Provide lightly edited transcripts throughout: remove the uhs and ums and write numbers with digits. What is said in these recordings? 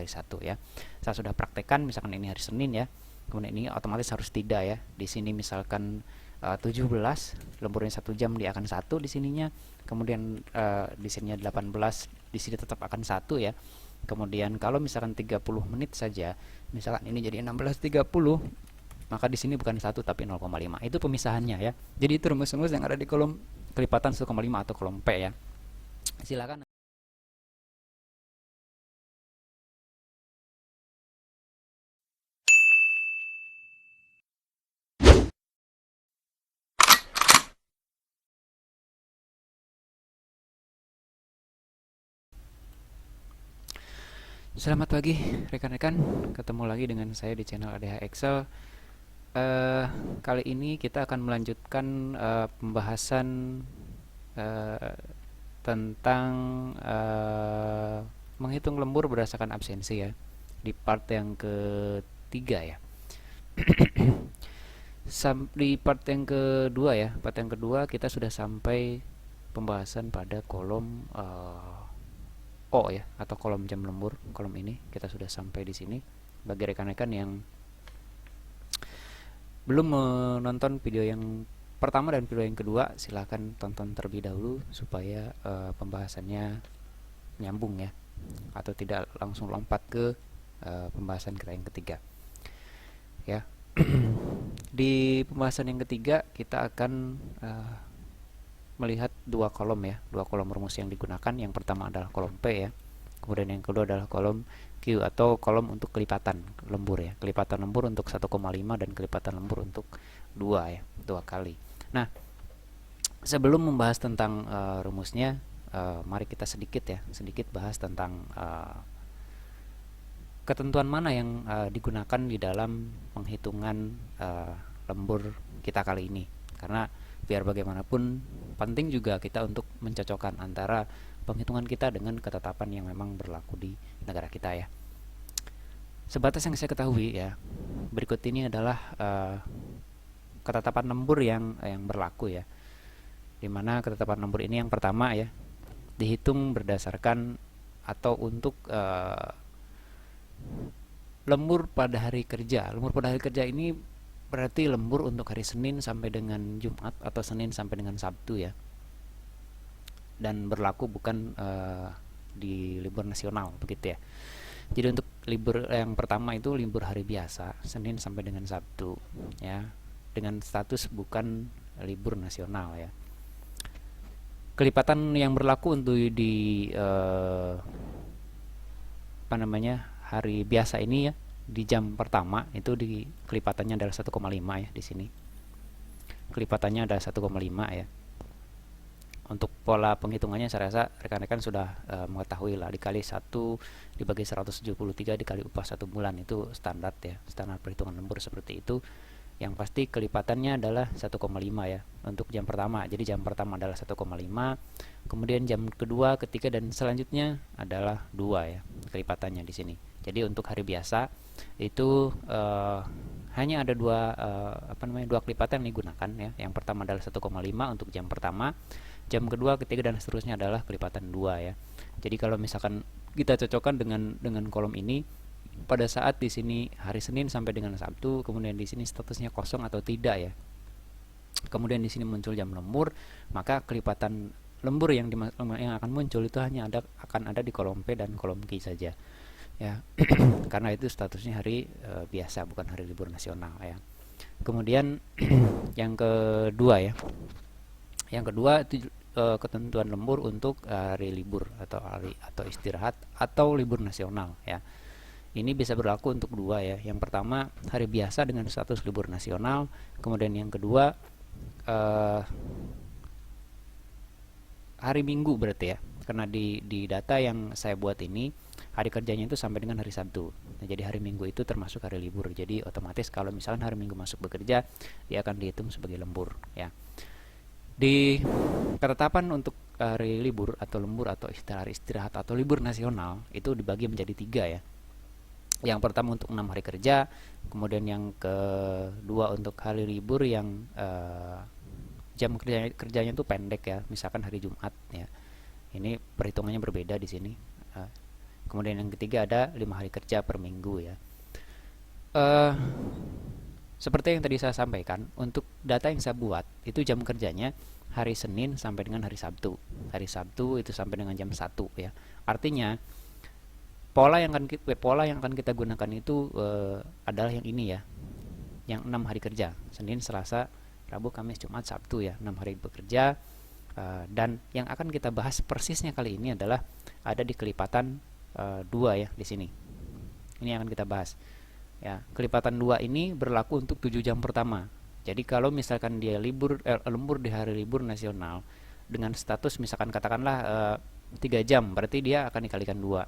1 ya. Saya sudah praktekkan, misalkan ini hari Senin ya, kemudian ini otomatis harus tidak ya. Di sini misalkan 17, lemburnya 1 jam, dia akan 1 di sininya. Kemudian di sininya 18, di sini tetap akan 1 ya. Kemudian kalau misalkan 30 menit saja, misalkan ini jadi 16.30, maka di sini bukan 1 tapi 0,5. Itu pemisahannya ya. Jadi itu rumus-rumus yang ada di kolom kelipatan 1,5 atau kolom P ya. Silakan. Selamat pagi rekan-rekan, ketemu lagi dengan saya di channel ADH Excel. Kali ini kita akan melanjutkan pembahasan eh, tentang menghitung lembur berdasarkan absensi ya, di part yang ketiga ya. Di part yang kedua ya, part yang kedua kita sudah sampai pembahasan pada kolom O ya, atau kolom jam lembur. Kolom ini kita sudah sampai di sini. Bagi rekan-rekan yang belum menonton video yang pertama dan video yang kedua, silahkan tonton terlebih dahulu supaya pembahasannya nyambung ya, atau tidak langsung lompat ke pembahasan kita yang ketiga ya. Di pembahasan yang ketiga kita akan melihat dua kolom ya, dua kolom rumus yang digunakan. Yang pertama adalah kolom P ya, kemudian yang kedua adalah kolom Q atau kolom untuk kelipatan lembur ya. Kelipatan lembur untuk 1,5 dan kelipatan lembur untuk 2 ya, 2 kali. Nah, sebelum membahas tentang rumusnya, mari kita sedikit bahas tentang ketentuan mana yang digunakan di dalam penghitungan lembur kita kali ini. Karena biar bagaimanapun penting juga kita untuk mencocokkan antara penghitungan kita dengan ketetapan yang memang berlaku di negara kita ya. Sebatas yang saya ketahui ya, berikut ini adalah ketetapan lembur yang berlaku ya. Dimana ketetapan lembur ini yang pertama ya, dihitung berdasarkan atau untuk lembur pada hari kerja. Lembur pada hari kerja ini berarti lembur untuk hari Senin sampai dengan Jumat atau Senin sampai dengan Sabtu ya, dan berlaku bukan di libur nasional begitu ya. Jadi untuk libur yang pertama itu libur hari biasa, Senin sampai dengan Sabtu ya, dengan status bukan libur nasional ya. Kelipatan yang berlaku untuk di hari biasa ini ya, di jam pertama itu di kelipatannya adalah 1,5 ya. Di sini kelipatannya adalah 1,5 ya. Untuk pola penghitungannya saya rasa rekan-rekan sudah mengetahui lah, dikali 1 dibagi 173 dikali upah 1 bulan, itu standar ya, standar perhitungan lembur seperti itu. Yang pasti kelipatannya adalah 1,5 ya untuk jam pertama. Jadi jam pertama adalah 1,5, kemudian jam kedua, ketiga dan selanjutnya adalah 2 ya kelipatannya di sini. Jadi untuk hari biasa itu hanya ada dua kelipatan yang digunakan ya. Yang pertama adalah 1,5 untuk jam pertama, jam kedua, ketiga dan seterusnya adalah kelipatan 2 ya. Jadi kalau misalkan kita cocokkan dengan kolom ini, pada saat di sini hari Senin sampai dengan Sabtu, kemudian di sini statusnya kosong atau tidak ya, kemudian di sini muncul jam lembur, maka kelipatan lembur yang akan muncul itu hanya akan ada di kolom P dan kolom Q saja ya. Karena itu statusnya hari biasa, bukan hari libur nasional ya. Kemudian yang kedua ya, yang kedua itu ketentuan lembur untuk hari libur atau istirahat atau libur nasional ya. Ini bisa berlaku untuk 2 ya. Yang pertama hari biasa dengan status libur nasional, kemudian yang kedua hari Minggu berarti ya. Karena di data yang saya buat ini hari kerjanya itu sampai dengan hari Sabtu. Nah, jadi hari Minggu itu termasuk hari libur. Jadi otomatis kalau misalnya hari Minggu masuk bekerja, dia akan dihitung sebagai lembur ya. Di ketetapan untuk hari libur atau lembur atau istirahat atau libur nasional itu dibagi menjadi 3 ya. Yang pertama untuk 6 hari kerja, kemudian yang kedua untuk hari libur yang jam kerjanya itu pendek ya, misalkan hari Jumat ya. Ini perhitungannya berbeda di sini. Kemudian yang ketiga ada 5 hari kerja per minggu ya. Eh, Seperti yang tadi saya sampaikan, untuk data yang saya buat itu jam kerjanya hari Senin sampai dengan hari Sabtu. Hari Sabtu itu sampai dengan jam 1 ya. Artinya pola yang akan kita gunakan itu adalah yang ini ya, yang 6 hari kerja, Senin, Selasa, Rabu, Kamis, Jumat, Sabtu ya, 6 hari bekerja. Dan yang akan kita bahas persisnya kali ini adalah ada di kelipatan 2 ya di sini. Ini yang akan kita bahas. Ya, kelipatan 2 ini berlaku untuk 7 jam pertama. Jadi kalau misalkan dia lembur di hari libur nasional dengan status misalkan katakanlah 3 jam, berarti dia akan dikalikan 2.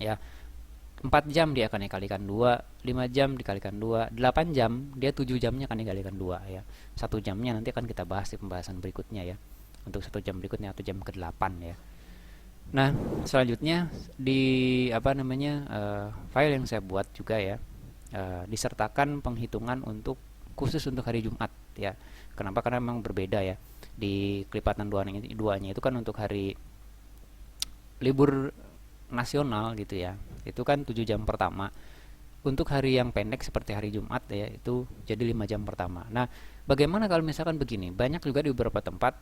Ya, 4 jam dia akan dikalikan 2, 5 jam dikalikan 2, 8 jam dia 7 jamnya akan dikalikan 2 ya. 1 jamnya nanti akan kita bahas di pembahasan berikutnya ya. Untuk 1 jam berikutnya atau jam ke-8 ya. Nah, selanjutnya di file yang saya buat juga ya, disertakan penghitungan untuk khusus untuk hari Jumat ya. Kenapa? Karena memang berbeda ya. Di kelipatan duanya itu kan untuk hari libur nasional gitu ya. Itu kan 7 jam pertama. Untuk hari yang pendek seperti hari Jumat ya, itu jadi 5 jam pertama. Nah, bagaimana kalau misalkan begini? Banyak juga di beberapa tempat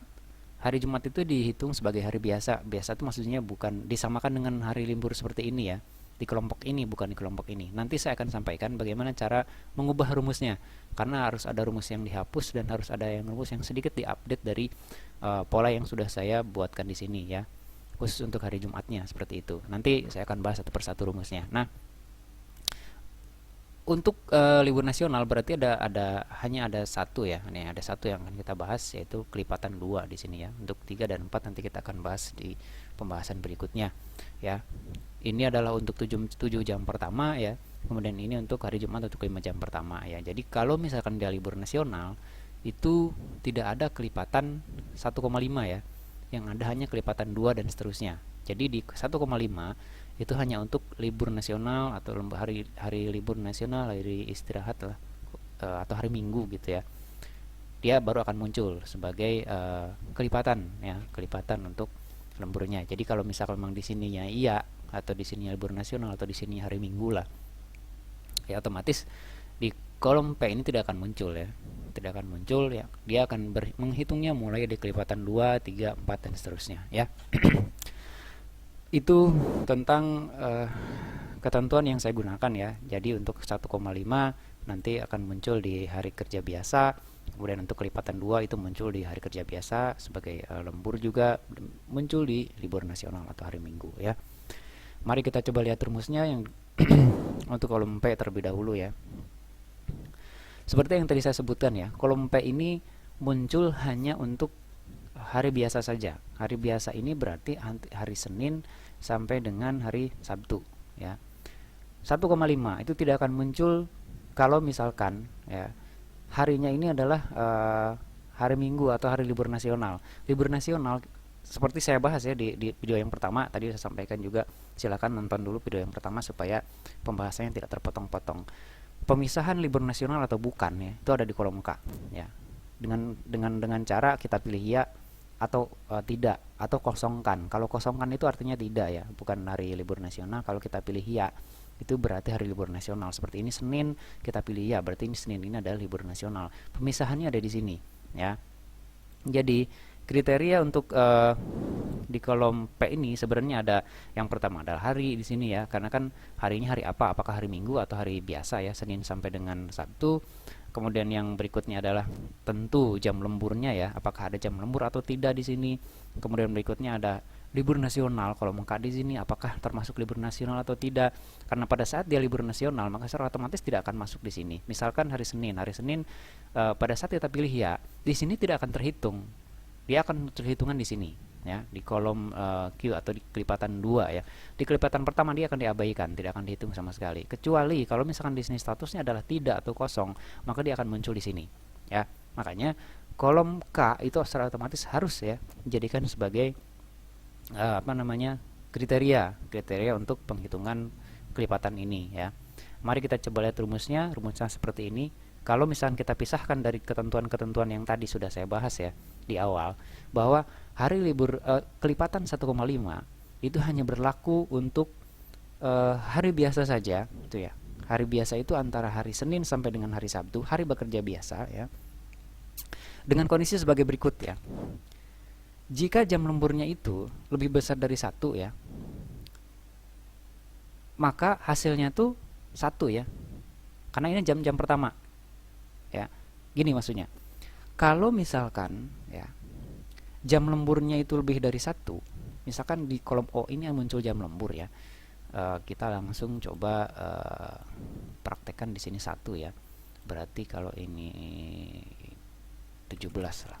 hari Jumat itu dihitung sebagai hari biasa. Biasa itu maksudnya bukan disamakan dengan hari libur seperti ini ya. Di kelompok ini, bukan di kelompok ini. Nanti saya akan sampaikan bagaimana cara mengubah rumusnya. Karena harus ada rumus yang dihapus dan harus ada rumus yang sedikit diupdate dari pola yang sudah saya buatkan di sini ya. Khusus untuk hari Jumatnya seperti itu. Nanti saya akan bahas satu persatu rumusnya. Nah, untuk libur nasional berarti hanya ada satu ya. Nih ada satu yang akan kita bahas, yaitu kelipatan 2 di sini ya. Untuk 3 dan 4 nanti kita akan bahas di pembahasan berikutnya ya. Ini adalah untuk 7 jam pertama ya. Kemudian ini untuk hari Jumat untuk 5 jam pertama ya. Jadi kalau misalkan dia libur nasional itu tidak ada kelipatan 1,5 ya. Yang ada hanya kelipatan 2 dan seterusnya. Jadi di 1,5 itu hanya untuk libur nasional atau hari libur nasional, hari istirahat lah, atau hari Minggu gitu ya. Dia baru akan muncul sebagai kelipatan ya, kelipatan untuk lemburnya. Jadi kalau misalkan memang di sininya iya atau di sini libur nasional atau di sini hari Minggu lah, ya otomatis di kolom P ini tidak akan muncul ya. Tidak akan muncul ya. Dia akan menghitungnya mulai dari kelipatan 2, 3, 4 dan seterusnya ya. Itu tentang ketentuan yang saya gunakan ya. Jadi untuk 1,5 nanti akan muncul di hari kerja biasa. Kemudian untuk kelipatan 2 itu muncul di hari kerja biasa sebagai lembur, juga muncul di libur nasional atau hari Minggu ya. Mari kita coba lihat rumusnya yang untuk kolom P terlebih dahulu ya. Seperti yang tadi saya sebutkan ya, kolom P ini muncul hanya untuk hari biasa saja. Hari biasa ini berarti hari Senin sampai dengan hari Sabtu ya. 1,5 itu tidak akan muncul kalau misalkan ya harinya ini adalah hari Minggu atau hari libur nasional. Libur nasional seperti saya bahas ya di video yang pertama tadi saya sampaikan juga. Silakan nonton dulu video yang pertama supaya pembahasannya tidak terpotong-potong. Pemisahan libur nasional atau bukan ya, itu ada di kolom K ya. Dengan cara kita pilih ya atau tidak, atau kosongkan. Kalau kosongkan itu artinya tidak ya, bukan hari libur nasional. Kalau kita pilih ya, itu berarti hari libur nasional. Seperti ini Senin, kita pilih ya, berarti ini Senin ini adalah libur nasional. Pemisahannya ada di sini ya. Jadi kriteria untuk di kolom P ini sebenarnya ada, yang pertama adalah hari di sini ya, karena kan harinya hari apa? Apakah hari Minggu atau hari biasa ya, Senin sampai dengan Sabtu. Kemudian yang berikutnya adalah tentu jam lemburnya ya, apakah ada jam lembur atau tidak di sini. Kemudian berikutnya ada libur nasional, kalau mengka di sini apakah termasuk libur nasional atau tidak. Karena pada saat dia libur nasional, maka secara otomatis tidak akan masuk di sini. Misalkan hari Senin pada saat kita pilih ya, di sini tidak akan terhitung. Dia akan terhitungan di sini ya, di kolom Q atau di kelipatan 2 ya. Di kelipatan pertama dia akan diabaikan, tidak akan dihitung sama sekali. Kecuali kalau misalkan di sini statusnya adalah tidak atau kosong, maka dia akan muncul di sini ya. Makanya kolom K itu secara otomatis harus ya dijadikan sebagai kriteria untuk penghitungan kelipatan ini ya. Mari kita coba lihat rumusnya seperti ini. Kalau misalkan kita pisahkan dari ketentuan-ketentuan yang tadi sudah saya bahas ya di awal, bahwa hari libur kelipatan 1,5 itu hanya berlaku untuk hari biasa saja itu ya. Hari biasa itu antara hari Senin sampai dengan hari Sabtu, hari bekerja biasa ya. Dengan kondisi sebagai berikut ya. Jika jam lemburnya itu lebih besar dari 1 ya, maka hasilnya tuh 1 ya. Karena ini jam-jam pertama. Ya. Gini maksudnya. Kalau misalkan ya jam lemburnya itu lebih dari 1, misalkan di kolom O ini muncul jam lembur ya. Kita langsung coba praktekkan di sini 1 ya. Berarti kalau ini 17 lah.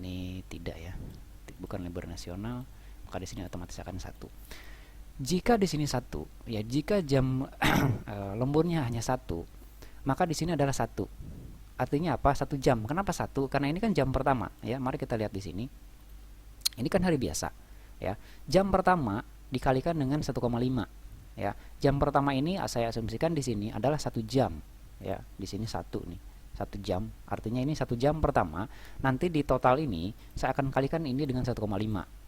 Ini tidak ya. Bukan libur nasional, maka di sini otomatis akan 1. Jika di sini 1 ya, jika jam lemburnya hanya 1, maka di sini adalah 1. Artinya apa? 1 jam. Kenapa 1? Karena ini kan jam pertama ya. Mari kita lihat di sini. Ini kan hari biasa ya. Jam pertama dikalikan dengan 1,5 ya. Jam pertama ini saya asumsikan di sini adalah 1 jam ya. Di sini 1 nih. 1 jam. Artinya ini 1 jam pertama. Nanti di total ini saya akan kalikan ini dengan 1,5.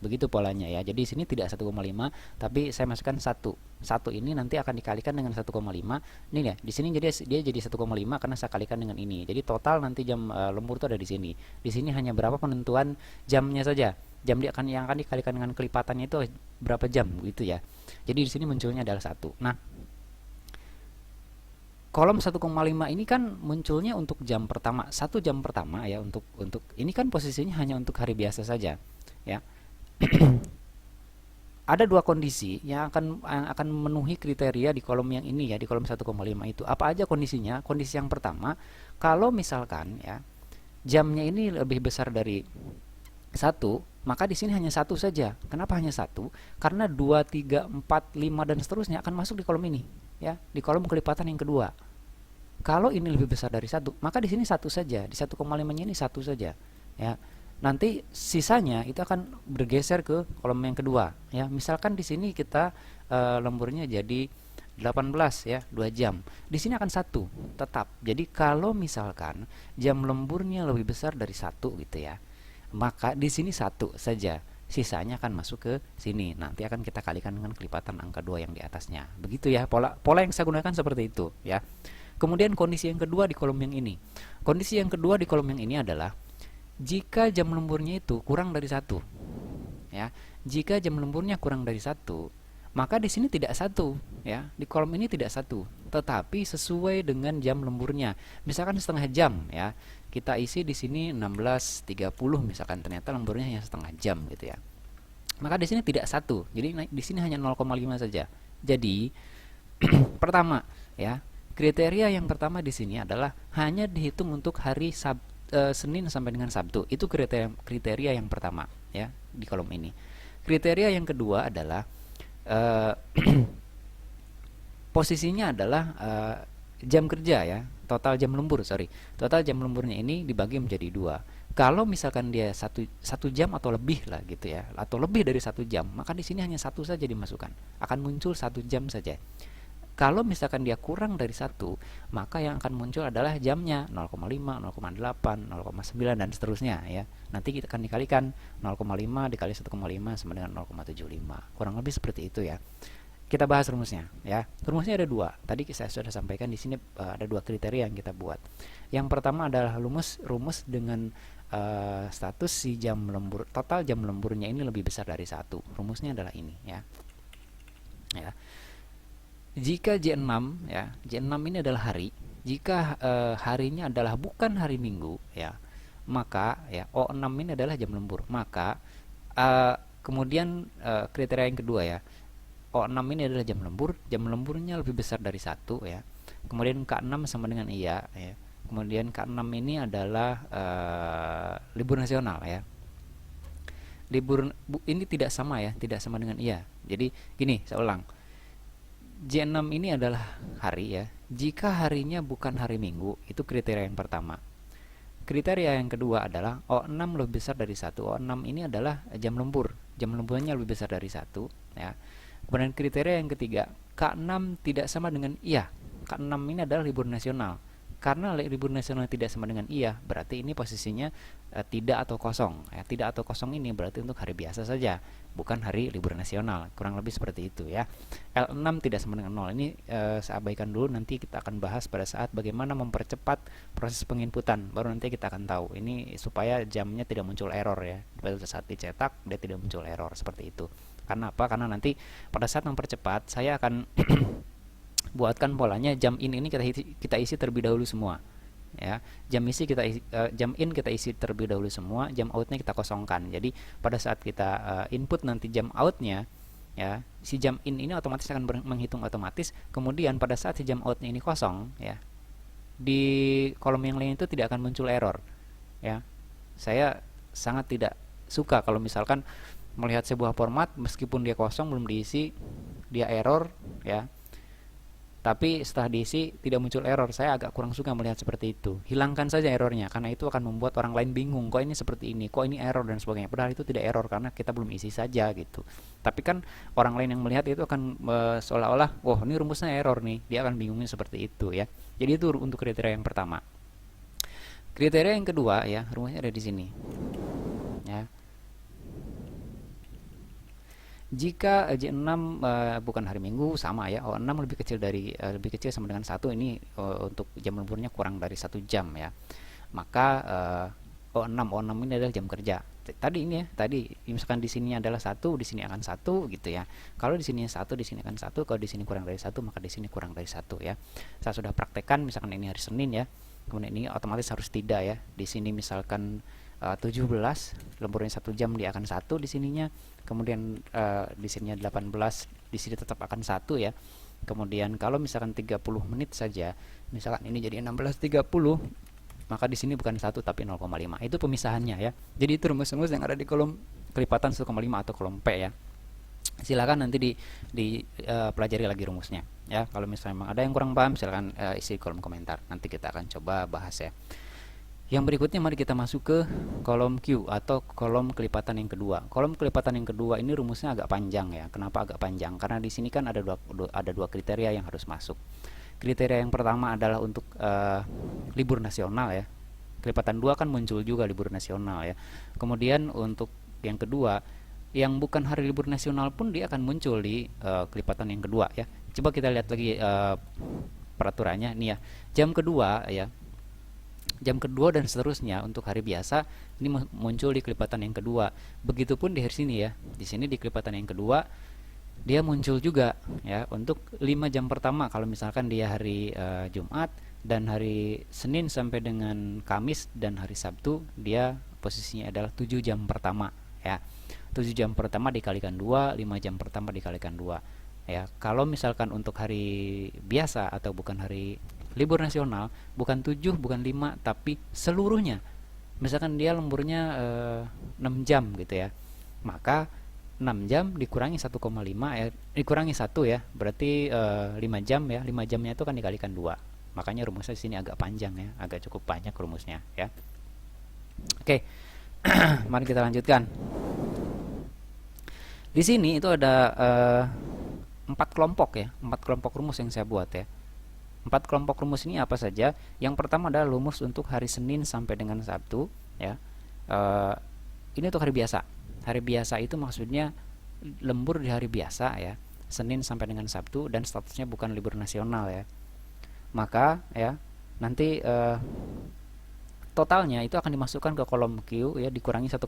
Begitu polanya ya. Jadi di sini tidak 1,5 tapi saya masukkan 1. 1 ini nanti akan dikalikan dengan 1,5. Ini ya. Di sini dia jadi 1,5 karena saya kalikan dengan ini. Jadi total nanti jam lembur itu ada di sini. Di sini hanya berapa penentuan jamnya saja. Jam yang akan dikalikan dengan kelipatannya itu berapa jam gitu ya. Jadi di sini munculnya adalah 1. Nah, kolom 1,5 ini kan munculnya untuk jam pertama, 1 jam pertama ya, untuk ini kan posisinya hanya untuk hari biasa saja ya. Ada 2 kondisi yang akan memenuhi kriteria di kolom yang ini ya, di kolom 1,5 itu. Apa aja kondisinya? Kondisi yang pertama, kalau misalkan ya jamnya ini lebih besar dari 1, maka di sini hanya 1 saja. Kenapa hanya 1? Karena 2, 3, 4, 5 dan seterusnya akan masuk di kolom ini ya, di kolom kelipatan yang kedua. Kalau ini lebih besar dari 1, maka di sini 1 saja. Di 1,5-nya ini 1 saja ya. Nanti sisanya itu akan bergeser ke kolom yang kedua ya. Misalkan di sini kita lemburnya jadi 18 ya, 2 jam. Di sini akan 1 tetap. Jadi kalau misalkan jam lemburnya lebih besar dari 1 gitu ya, maka di sini 1 saja, sisanya akan masuk ke sini. Nanti akan kita kalikan dengan kelipatan angka 2 yang di atasnya. Begitu ya, pola yang saya gunakan seperti itu ya. Kemudian kondisi yang kedua di kolom yang ini. Kondisi yang kedua di kolom yang ini adalah jika jam lemburnya itu kurang dari 1 ya. Jika jam lemburnya kurang dari 1, maka di sini tidak 1 ya. Di kolom ini tidak 1, tetapi sesuai dengan jam lemburnya. Misalkan setengah jam ya. Kita isi di sini 16.30 misalkan, ternyata lemburnya hanya setengah jam gitu ya. Maka di sini tidak 1. Jadi di sini hanya 0,5 saja. Jadi pertama ya, kriteria yang pertama di sini adalah hanya dihitung untuk hari Senin sampai dengan Sabtu. Itu kriteria yang pertama ya di kolom ini. Kriteria yang kedua adalah posisinya adalah jam kerja ya, total jam lembur, total jam lemburnya ini dibagi menjadi 2. Kalau misalkan dia satu jam atau lebih lah gitu ya, atau lebih dari 1 jam, maka di sini hanya 1 saja dimasukkan, akan muncul 1 jam saja. Kalau misalkan dia kurang dari 1, maka yang akan muncul adalah jamnya 0,5, 0,8, 0,9 dan seterusnya ya. Nanti kita akan dikalikan 0,5 dikali 1,5 sama dengan 0,75. Kurang lebih seperti itu ya. Kita bahas rumusnya ya. Rumusnya ada 2. Tadi saya sudah sampaikan di sini ada 2 kriteria yang kita buat. Yang pertama adalah rumus dengan status si jam lembur, total jam lemburnya ini lebih besar dari 1. Rumusnya adalah ini ya. Ya. Jika J6 ya, J6 ini adalah hari. Jika harinya adalah bukan hari Minggu ya, maka ya O6 ini adalah jam lembur. Maka kemudian kriteria yang kedua ya, O6 ini adalah jam lembur, jam lemburnya lebih besar dari 1 ya. Kemudian K6 sama dengan iya ya. Kemudian K6 ini adalah libur nasional ya. Ini tidak sama ya, tidak sama dengan iya. Jadi gini, saya ulang. J6 ini adalah hari ya. Jika harinya bukan hari Minggu, itu kriteria yang pertama. Kriteria yang kedua adalah O6 lebih besar dari 1. O6 ini adalah jam lembur. Jam lemburnya lebih besar dari 1 ya. Kemudian kriteria yang ketiga, K6 tidak sama dengan iya. K6 ini adalah libur nasional. Karena libur nasional tidak sama dengan iya, berarti ini posisinya tidak atau kosong. Ya, tidak atau kosong ini berarti untuk hari biasa saja, bukan hari libur nasional. Kurang lebih seperti itu ya. L6 tidak sama dengan 0. Ini saya abaikan dulu, nanti kita akan bahas pada saat bagaimana mempercepat proses penginputan. Baru nanti kita akan tahu. Ini supaya jamnya tidak muncul error ya. Pada saat dicetak dia tidak muncul error seperti itu. Karena apa? Karena nanti pada saat mempercepat saya akan buatkan polanya jam in ini kita isi terlebih dahulu semua ya. Jam in kita isi terlebih dahulu semua, jam outnya kita kosongkan. Jadi pada saat kita input nanti jam outnya ya, si jam in ini otomatis akan menghitung otomatis. Kemudian pada saat si jam outnya ini kosong ya, di kolom yang lain itu tidak akan muncul error ya. Saya sangat tidak suka kalau misalkan melihat sebuah format meskipun dia kosong belum diisi dia error ya, tapi setelah diisi tidak muncul error. Saya agak kurang suka melihat seperti itu. Hilangkan saja errornya, karena itu akan membuat orang lain bingung, kok ini seperti ini, kok ini error dan sebagainya. Padahal itu tidak error karena kita belum isi saja gitu. Tapi kan orang lain yang melihat itu akan seolah-olah, wah ini rumusnya error nih, dia akan bingungnya seperti itu ya. Jadi itu untuk kriteria yang pertama. Kriteria yang kedua ya, rumusnya ada di sini ya. Jika J6 bukan hari Minggu, sama ya, O6 lebih kecil sama dengan 1, ini untuk jam lemburnya kurang dari 1 jam ya. Maka O6 ini adalah jam kerja. Tadi ini ya, tadi misalkan di sini adalah 1, di sini akan 1 gitu ya. Kalau di sini 1, di sini akan 1, kalau di sini kurang dari 1, maka di sini kurang dari 1 ya. Saya sudah praktekkan, misalkan ini hari Senin ya. Kemudian ini otomatis harus tidak ya. Di sini misalkan 17, lemburnya 1 jam, dia akan 1 di sininya. Kemudian di sininya 18, di sini tetap akan 1 ya. Kemudian kalau misalkan 30 menit saja, misalkan ini jadi 16.30, maka di sini bukan 1 tapi 0,5. Itu pemisahannya ya. Jadi itu rumus-rumus yang ada di kolom kelipatan 1,5 atau kolom P ya. Silakan nanti pelajari lagi rumusnya ya. Kalau misalnya memang ada yang kurang paham, silakan isi kolom komentar. Nanti kita akan coba bahas ya. Yang berikutnya mari kita masuk ke kolom Q atau kolom kelipatan yang kedua. Kolom kelipatan yang kedua ini rumusnya agak panjang ya. Kenapa agak panjang? Karena di sini kan ada dua kriteria yang harus masuk. Kriteria yang pertama adalah untuk libur nasional ya. Kelipatan 2 kan muncul juga libur nasional ya. Kemudian untuk yang kedua, yang bukan hari libur nasional pun dia akan muncul di kelipatan yang kedua ya. Coba kita lihat lagi peraturannya nih ya. Jam kedua ya. Jam kedua dan seterusnya untuk hari biasa ini muncul di kelipatan yang kedua. Begitupun di hari sini ya. Di sini di kelipatan yang kedua dia muncul juga ya untuk 5 jam pertama. Kalau misalkan dia hari Jumat dan hari Senin sampai dengan Kamis dan hari Sabtu, dia posisinya adalah 7 jam pertama ya. 7 jam pertama dikalikan 2, 5 jam pertama dikalikan 2 ya. Kalau misalkan untuk hari biasa atau bukan hari libur nasional, bukan 7, bukan 5, tapi seluruhnya. Misalkan dia lemburnya 6 jam gitu ya. Maka 6 jam dikurangi 1,5 ya, dikurangi 1 ya, berarti 5 jam ya. 5 jamnya itu kan dikalikan 2. Makanya rumusnya di sini agak panjang ya, agak cukup banyak rumusnya ya. Oke. Mari kita lanjutkan. Di sini itu ada 4 kelompok ya, 4 kelompok rumus yang saya buat ya. 4 kelompok rumus ini apa saja? Yang pertama adalah rumus untuk hari Senin sampai dengan Sabtu ya. Ini untuk hari biasa. Hari biasa itu maksudnya lembur di hari biasa ya, Senin sampai dengan Sabtu, dan statusnya bukan libur nasional ya. Maka ya nanti totalnya itu akan dimasukkan ke kolom Q ya, dikurangi 1,5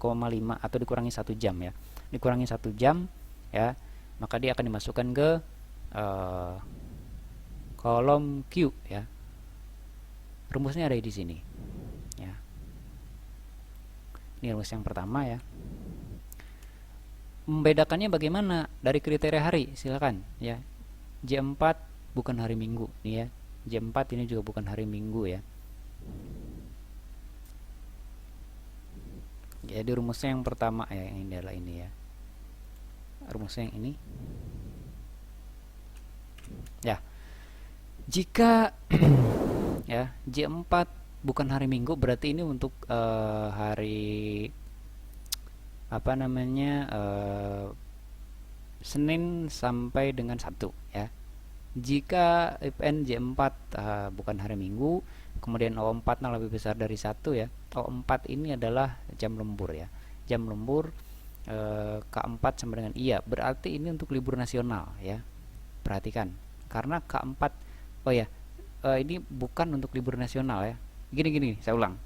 atau dikurangi 1 jam ya. Dikurangi 1 jam ya, maka dia akan dimasukkan ke kolom Q ya. Rumusnya ada di sini ya. Ini rumus yang pertama ya. Membedakannya bagaimana dari kriteria hari? Silakan ya. J4 bukan hari Minggu nih ya. J4 ini juga bukan hari Minggu ya. Jadi rumusnya yang pertama ya, ini adalah ini ya. Rumusnya yang ini. Ya. Jika ya J4 bukan hari Minggu, berarti ini untuk hari apa namanya Senin sampai dengan Sabtu ya. Jika IPN J4 bukan hari Minggu, kemudian O4 lebih besar dari 1 ya. O4 ini adalah jam lembur ya. Jam lembur K4 sama dengan iya, berarti ini untuk libur nasional ya. Perhatikan, karena K4, oh ya, ini bukan untuk libur nasional ya. Gini, saya ulang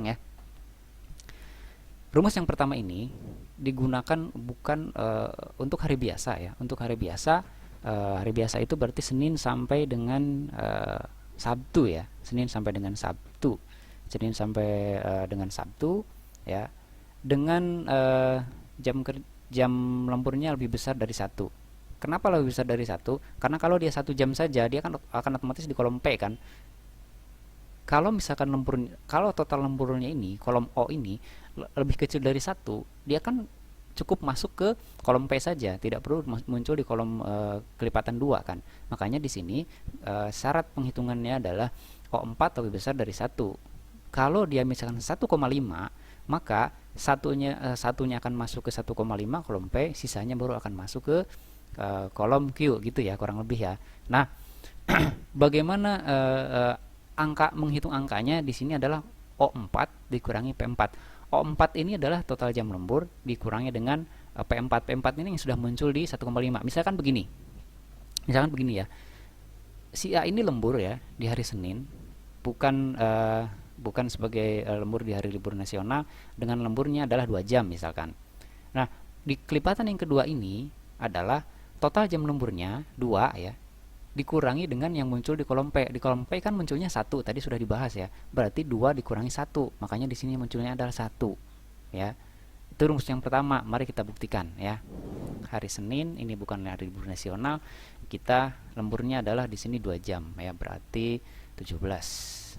ya. Rumus yang pertama ini digunakan bukan untuk hari biasa ya. Untuk hari biasa, hari biasa itu berarti Senin sampai dengan Sabtu ya. Senin sampai dengan Sabtu. Senin sampai dengan Sabtu ya. Dengan jam lemburnya lebih besar dari 1. Kenapa lebih besar dari 1? Karena kalau dia 1 jam saja, dia akan otomatis di kolom P kan. Kalau misalkan kalau total lemburnya ini, kolom O ini lebih kecil dari 1, dia kan cukup masuk ke kolom P saja, tidak perlu muncul di kolom kelipatan 2 kan. Makanya di sini syarat penghitungannya adalah O4 lebih besar dari 1. Kalau dia misalkan 1,5, maka satunya akan masuk ke 1,5 kolom P, sisanya baru akan masuk ke kolom Q gitu ya, kurang lebih ya. Nah, bagaimana menghitung angkanya di sini adalah O4 dikurangi P4. O4 ini adalah total jam lembur dikurangi dengan P4. P4 ini yang sudah muncul di 1,5. Misalkan begini ya. Si A ini lembur ya di hari Senin, bukan sebagai lembur di hari libur nasional, dengan lemburnya adalah 2 jam misalkan. Nah, di kelipatan yang kedua ini adalah total jam lemburnya 2 ya, dikurangi dengan yang muncul di kolom P. Di kolom P kan munculnya 1, tadi sudah dibahas ya. Berarti 2 dikurangi 1. Makanya di sini munculnya adalah 1 ya. Itu rumus yang pertama. Mari kita buktikan ya. Hari Senin ini bukan hari libur nasional. Kita lemburnya adalah di sini 2 jam ya. Berarti 17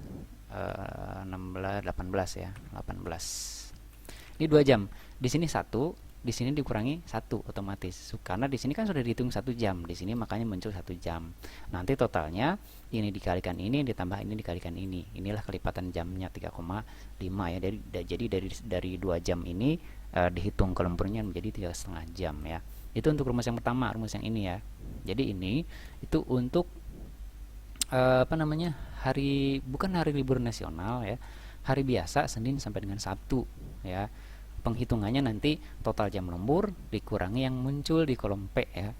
16 18 ya. 18. Ini 2 jam. Di sini 1, di sini dikurangi 1 otomatis, karena di sini kan sudah dihitung 1 jam, di sini makanya muncul 1 jam. Nanti totalnya ini dikalikan ini ditambah ini dikalikan ini, inilah kelipatan jamnya 3,5 ya. Jadi dari 2 jam ini dihitung ke lemburnya menjadi 3,5 jam ya. Itu untuk rumus yang pertama, rumus yang ini ya. Jadi ini itu untuk bukan hari libur nasional ya, hari biasa Senin sampai dengan Sabtu ya. Penghitungannya nanti total jam lembur dikurangi yang muncul di kolom P ya.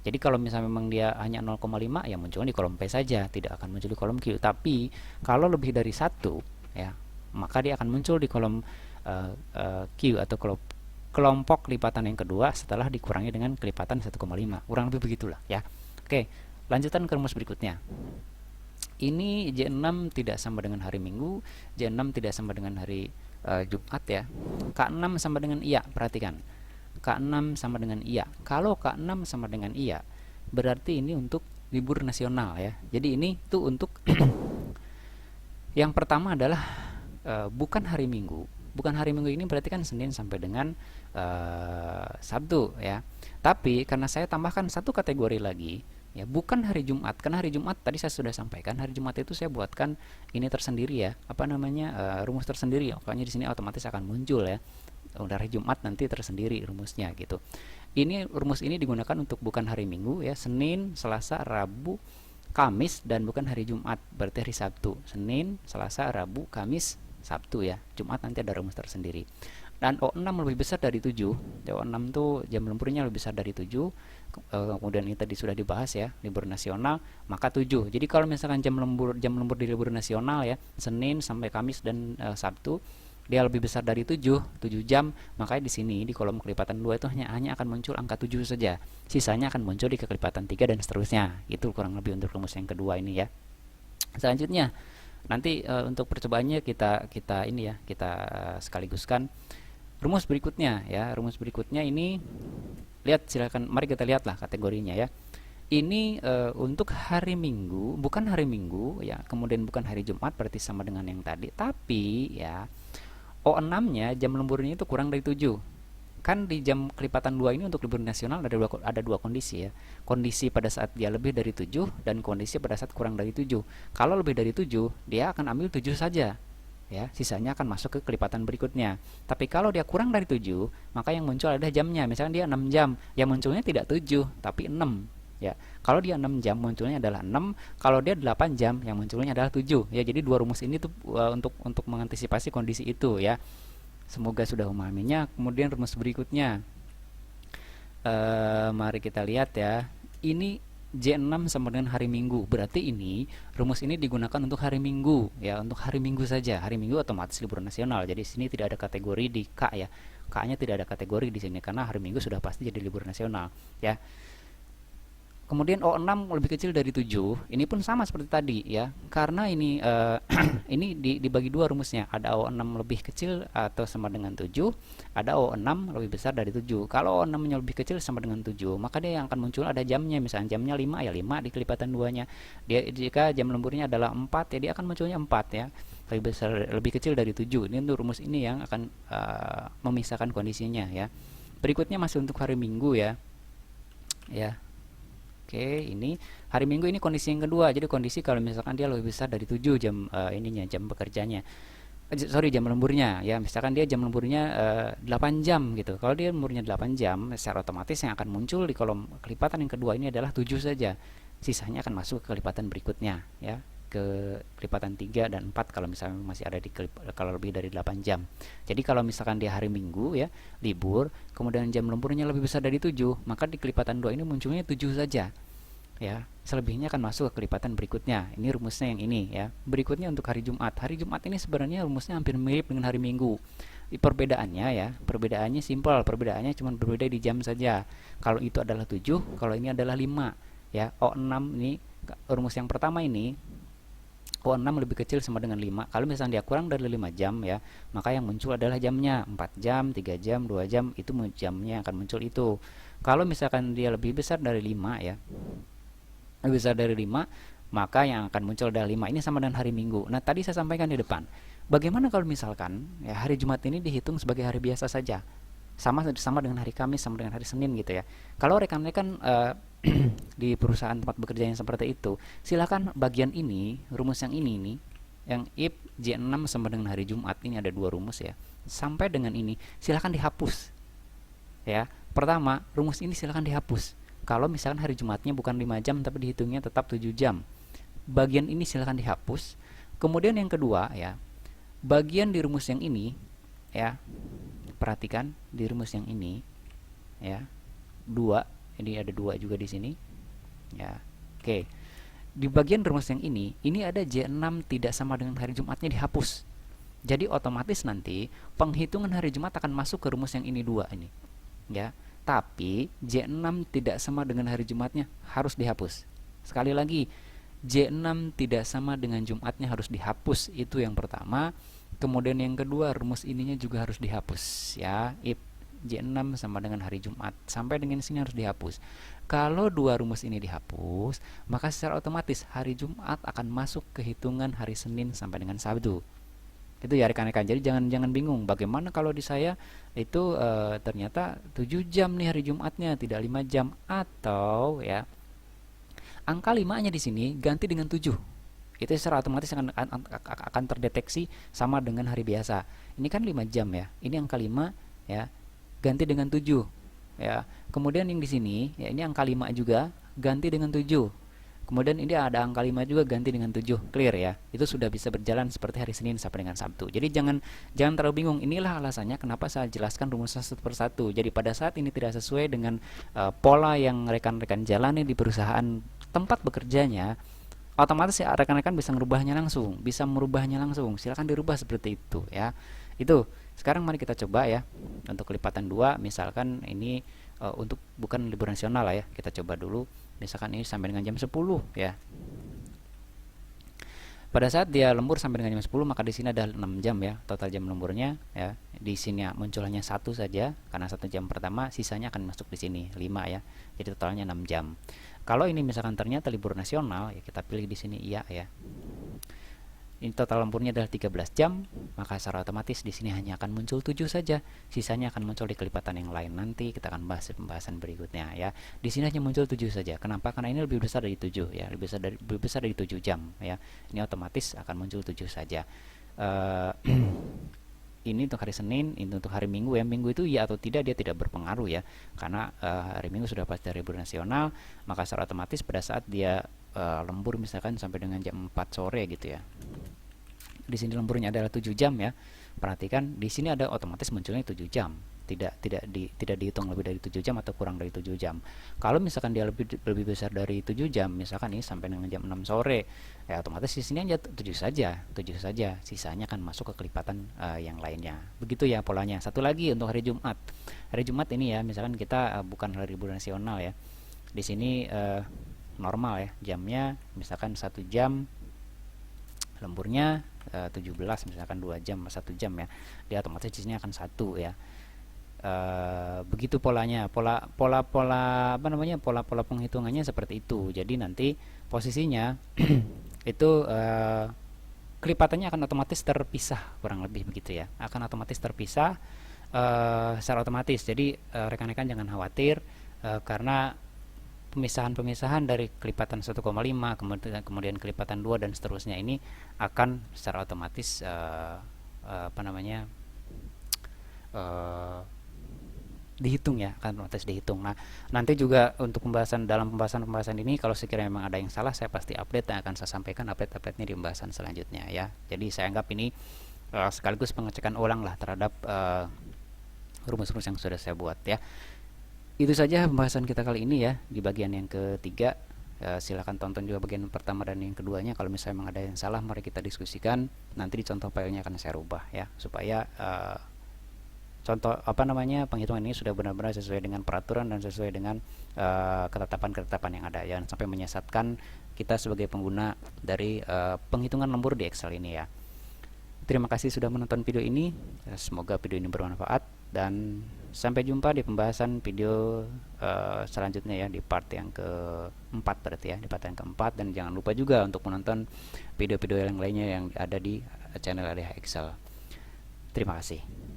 Jadi kalau misalnya memang dia hanya 0,5 ya munculnya di kolom P saja, tidak akan muncul di kolom Q. Tapi kalau lebih dari 1 ya, maka dia akan muncul di kolom Q atau kelompok lipatan yang kedua setelah dikurangi dengan kelipatan 1,5. Kurang lebih begitulah ya. Oke, lanjutan ke rumus berikutnya. Ini J6 tidak sama dengan hari Minggu, J6 tidak sama dengan hari Jumat ya. K6 sama dengan iya, perhatikan. K6 sama dengan iya. Kalau K6 sama dengan iya, berarti ini untuk libur nasional ya. Jadi ini tuh untuk yang pertama adalah bukan hari Minggu. Bukan hari Minggu ini berarti kan Senin sampai dengan Sabtu ya. Tapi karena saya tambahkan satu kategori lagi ya, bukan hari Jumat, karena hari Jumat tadi saya sudah sampaikan, hari Jumat itu saya buatkan ini tersendiri ya, rumus tersendiri. Makanya di sini otomatis akan muncul ya, dari Jumat nanti tersendiri rumusnya gitu. Ini rumus ini digunakan untuk bukan hari Minggu ya, Senin, Selasa, Rabu, Kamis, dan bukan hari Jumat, berarti hari Sabtu. Senin, Selasa, Rabu, Kamis, Sabtu ya. Jumat nanti ada rumus tersendiri. Dan O6 lebih besar dari 7. O6 tuh jam lemburnya lebih besar dari 7. Kemudian ini tadi sudah dibahas ya, libur nasional, maka 7. Jadi kalau misalkan jam lembur di libur nasional ya, Senin sampai Kamis dan Sabtu, dia lebih besar dari 7 jam, makanya di sini di kolom kelipatan 2 itu hanya akan muncul angka 7 saja. Sisanya akan muncul di kelipatan 3 dan seterusnya. Itu kurang lebih untuk rumus yang kedua ini ya. Selanjutnya nanti untuk percobaannya kita sekaliguskan rumus berikutnya ya. Rumus berikutnya ini silakan, mari kita lihatlah kategorinya ya. Ini untuk hari Minggu, bukan hari Minggu ya, kemudian bukan hari Jumat, berarti sama dengan yang tadi. Tapi ya O6-nya jam lemburnya itu kurang dari 7. Kan di jam kelipatan 2 ini untuk libur nasional ada dua kondisi ya. Kondisi pada saat dia lebih dari 7 dan kondisi pada saat kurang dari 7. Kalau lebih dari 7, dia akan ambil 7 saja. Ya, sisanya akan masuk ke kelipatan berikutnya. Tapi kalau dia kurang dari 7, maka yang muncul adalah jamnya. Misalnya dia 6 jam, yang munculnya tidak 7 tapi 6 ya. Kalau dia 6 jam munculnya adalah 6, kalau dia 8 jam yang munculnya adalah 7 ya. Jadi dua rumus ini tuh untuk mengantisipasi kondisi itu ya. Semoga sudah memahaminya. Kemudian rumus berikutnya, mari kita lihat ya. Ini J6 sama dengan hari Minggu. Berarti ini rumus ini digunakan untuk hari Minggu ya, untuk hari Minggu saja. Hari Minggu otomatis libur nasional. Jadi sini tidak ada kategori di K ya. K-nya tidak ada kategori di sini karena hari Minggu sudah pasti jadi libur nasional ya. Kemudian O6 lebih kecil dari 7. Ini pun sama seperti tadi ya. Karena ini ini dibagi dua rumusnya. Ada O6 lebih kecil atau sama dengan 7, ada O6 lebih besar dari 7. Kalau O6-nya lebih kecil sama dengan 7, maka dia yang akan muncul ada jamnya. Misalnya jamnya 5 ya 5 di kelipatan 2-nya. Jika jam lemburnya adalah 4 ya dia akan munculnya 4 ya. Lebih besar, lebih kecil dari 7. Ini untuk rumus ini yang akan memisahkan kondisinya ya. Berikutnya masih untuk hari Minggu ya. Ya. Oke, ini hari Minggu ini kondisi yang kedua. Jadi kondisi kalau misalkan dia lebih besar dari 7 jam jam bekerjanya. Jam lemburnya ya. Misalkan dia jam lemburnya 8 jam gitu. Kalau dia lemburnya 8 jam, secara otomatis yang akan muncul di kolom kelipatan yang kedua ini adalah 7 saja. Sisanya akan masuk ke kelipatan berikutnya ya. Ke kelipatan 3 dan 4 kalau misalnya masih ada kalau lebih dari 8 jam. Jadi kalau misalkan dia hari Minggu ya, libur, kemudian jam lemburnya lebih besar dari 7, maka di kelipatan 2 ini munculnya 7 saja. Ya, selebihnya akan masuk ke kelipatan berikutnya. Ini rumusnya yang ini ya. Berikutnya untuk hari Jumat. Hari Jumat ini sebenarnya rumusnya hampir mirip dengan hari Minggu. Perbedaannya simpel, perbedaannya cuma berbeda di jam saja. Kalau itu adalah 7, kalau ini adalah 5 ya. O6 ini rumus yang pertama ini O6 lebih kecil sama dengan 5. Kalau misalnya dia kurang dari 5 jam ya, maka yang muncul adalah jamnya 4 jam, 3 jam, 2 jam, itu jamnya akan muncul itu. Kalau misalkan dia lebih besar dari 5 ya, lebih besar dari 5, maka yang akan muncul adalah 5. Ini sama dengan hari Minggu. Nah, tadi saya sampaikan di depan. Bagaimana kalau misalkan ya hari Jumat ini dihitung sebagai hari biasa saja? Sama dengan hari Kamis, sama dengan hari Senin gitu ya. Kalau rekan-rekan di perusahaan tempat bekerja yang seperti itu, silakan bagian ini, rumus yang ini nih, yang if J6 sama dengan hari Jumat, ini ada dua rumus ya. Sampai dengan ini silakan dihapus. Ya. Pertama, rumus ini silakan dihapus. Kalau misalkan hari Jumatnya bukan 5 jam tapi dihitungnya tetap 7 jam. Bagian ini silakan dihapus. Kemudian yang kedua ya, bagian di rumus yang ini ya. Perhatikan di rumus yang ini ya. 2, ini ada 2 juga di sini. Ya. Oke. Di bagian rumus yang ini ada J6 tidak sama dengan hari Jumatnya dihapus. Jadi otomatis nanti penghitungan hari Jumat akan masuk ke rumus yang ini 2 ini. Ya. Tapi J6 tidak sama dengan hari Jumatnya harus dihapus. Sekali lagi, J6 tidak sama dengan Jumatnya harus dihapus. Itu yang pertama. Kemudian yang kedua, rumus ininya juga harus dihapus ya. If J6 sama dengan hari Jumat, sampai dengan sini harus dihapus. Kalau dua rumus ini dihapus, maka secara otomatis hari Jumat akan masuk ke hitungan hari Senin sampai dengan Sabtu. Itu ya rekan-rekan. Jadi jangan bingung bagaimana kalau di saya itu ternyata 7 jam nih hari Jumatnya, tidak 5 jam, atau ya angka 5-nya di sini ganti dengan 7. Itu secara otomatis akan terdeteksi sama dengan hari biasa. Ini kan 5 jam ya. Ini angka 5 ya, ganti dengan 7 ya. Kemudian yang di sini ya, ini angka 5 juga ganti dengan 7. Kemudian ini ada angka 5 juga ganti dengan 7. Clear ya. Itu sudah bisa berjalan seperti hari Senin sampai dengan Sabtu. Jadi jangan terlalu bingung. Inilah alasannya kenapa saya jelaskan rumusnya satu persatu. Jadi pada saat ini tidak sesuai dengan pola yang rekan-rekan jalani di perusahaan tempat bekerjanya, otomatis ya rekan-rekan bisa merubahnya langsung. Silakan dirubah seperti itu ya. Itu. Sekarang mari kita coba ya untuk kelipatan 2, misalkan ini untuk bukan libur nasional lah ya. Kita coba dulu. Misalkan ini sampai dengan jam 10 ya. Pada saat dia lembur sampai dengan jam 10, maka di sini ada 6 jam ya total jam lemburnya ya. Di sini muncul hanya 1 saja karena 1 jam pertama, sisanya akan masuk di sini 5 ya. Jadi totalnya 6 jam. Kalau ini misalkan ternyata libur nasional, ya kita pilih di sini iya ya. Ini total lemburnya adalah 13 jam, maka secara otomatis di sini hanya akan muncul 7 saja. Sisanya akan muncul di kelipatan yang lain. Nanti kita akan bahas pembahasan berikutnya ya. Di sini hanya muncul 7 saja. Kenapa? Karena ini lebih besar dari 7 ya, lebih besar dari 7 jam ya. Ini otomatis akan muncul 7 saja. ini untuk hari Senin, ini untuk hari Minggu ya. Minggu itu ya atau tidak dia tidak berpengaruh ya, karena hari Minggu sudah pasti libur nasional, maka secara otomatis pada saat dia lembur misalkan sampai dengan jam 4 sore gitu ya. Di sini lemburnya adalah 7 jam ya. Perhatikan di sini ada otomatis munculnya 7 jam. Tidak dihitung lebih dari 7 jam atau kurang dari 7 jam. Kalau misalkan dia lebih besar dari 7 jam, misalkan ini sampai dengan jam 6 sore, ya otomatis di sini aja 7 saja, 7 saja. Sisanya akan masuk ke kelipatan yang lainnya. Begitu ya polanya. Satu lagi untuk hari Jumat. Hari Jumat ini ya, misalkan kita bukan hari libur nasional ya. Di sini normal ya, jamnya misalkan 1 jam, lemburnya 17, misalkan 2 jam 1 jam ya, dia otomatis di sini akan 1 ya. Begitu polanya, pola apa namanya, pola penghitungannya seperti itu. Jadi nanti posisinya itu kelipatannya akan otomatis terpisah, kurang lebih begitu ya, akan otomatis terpisah secara otomatis. Jadi rekan-rekan jangan khawatir karena pemisahan-pemisahan dari kelipatan 1,5 kemudian kelipatan 2 dan seterusnya ini akan secara otomatis apa namanya dihitung ya, akan otomatis dihitung. Nah, nanti juga untuk pembahasan ini kalau sekiranya memang ada yang salah, saya pasti update dan akan saya sampaikan update-nya di pembahasan selanjutnya ya. Jadi saya anggap ini sekaligus pengecekan ulang lah terhadap rumus-rumus yang sudah saya buat ya. Itu saja pembahasan kita kali ini ya di bagian yang ketiga. Silahkan tonton juga bagian pertama dan yang keduanya. Kalau misalnya memang ada yang salah, mari kita diskusikan. Nanti di contoh filenya akan saya rubah ya, supaya contoh apa namanya penghitungan ini sudah benar-benar sesuai dengan peraturan dan sesuai dengan ketetapan-ketetapan yang ada, jangan sampai menyesatkan kita sebagai pengguna dari penghitungan lembur di Excel ini ya. Terima kasih sudah menonton video ini, semoga video ini bermanfaat dan sampai jumpa di pembahasan video selanjutnya ya, di part yang keempat berarti ya, di part yang keempat. Dan jangan lupa juga untuk menonton video-video yang lainnya yang ada di channel LDH Excel. Terima kasih.